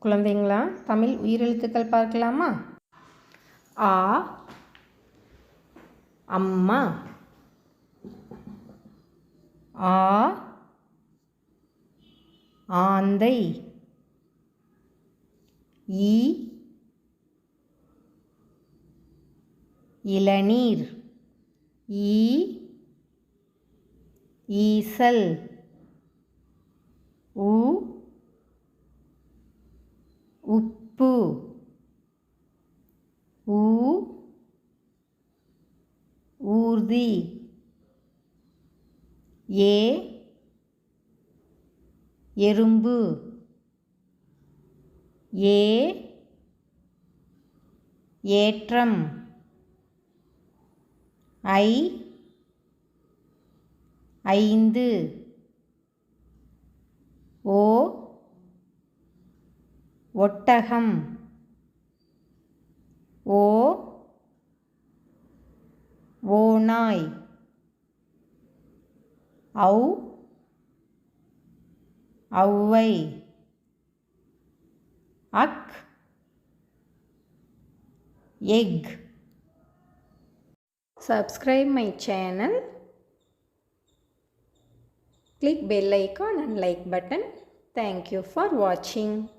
குழந்தைங்களா, தமிழ் உயிரெழுத்துக்கள் பார்க்கலாமா? ஆ, அம்மா. ஆ, ஆந்தை. ஈ, இளநீர். ஈ, ஈசல். உ, உப்பு. ஊ, ஊர்தி. ஏ, எறும்பு. ஏ, ஏற்றம். ஐ, ஐந்து. ஓ, ஒட்டகம். ஓ, ஓநாய். ஔ, ஔவை. அக், egg. Subscribe my channel. Click bell icon and like button. Thank you for watching.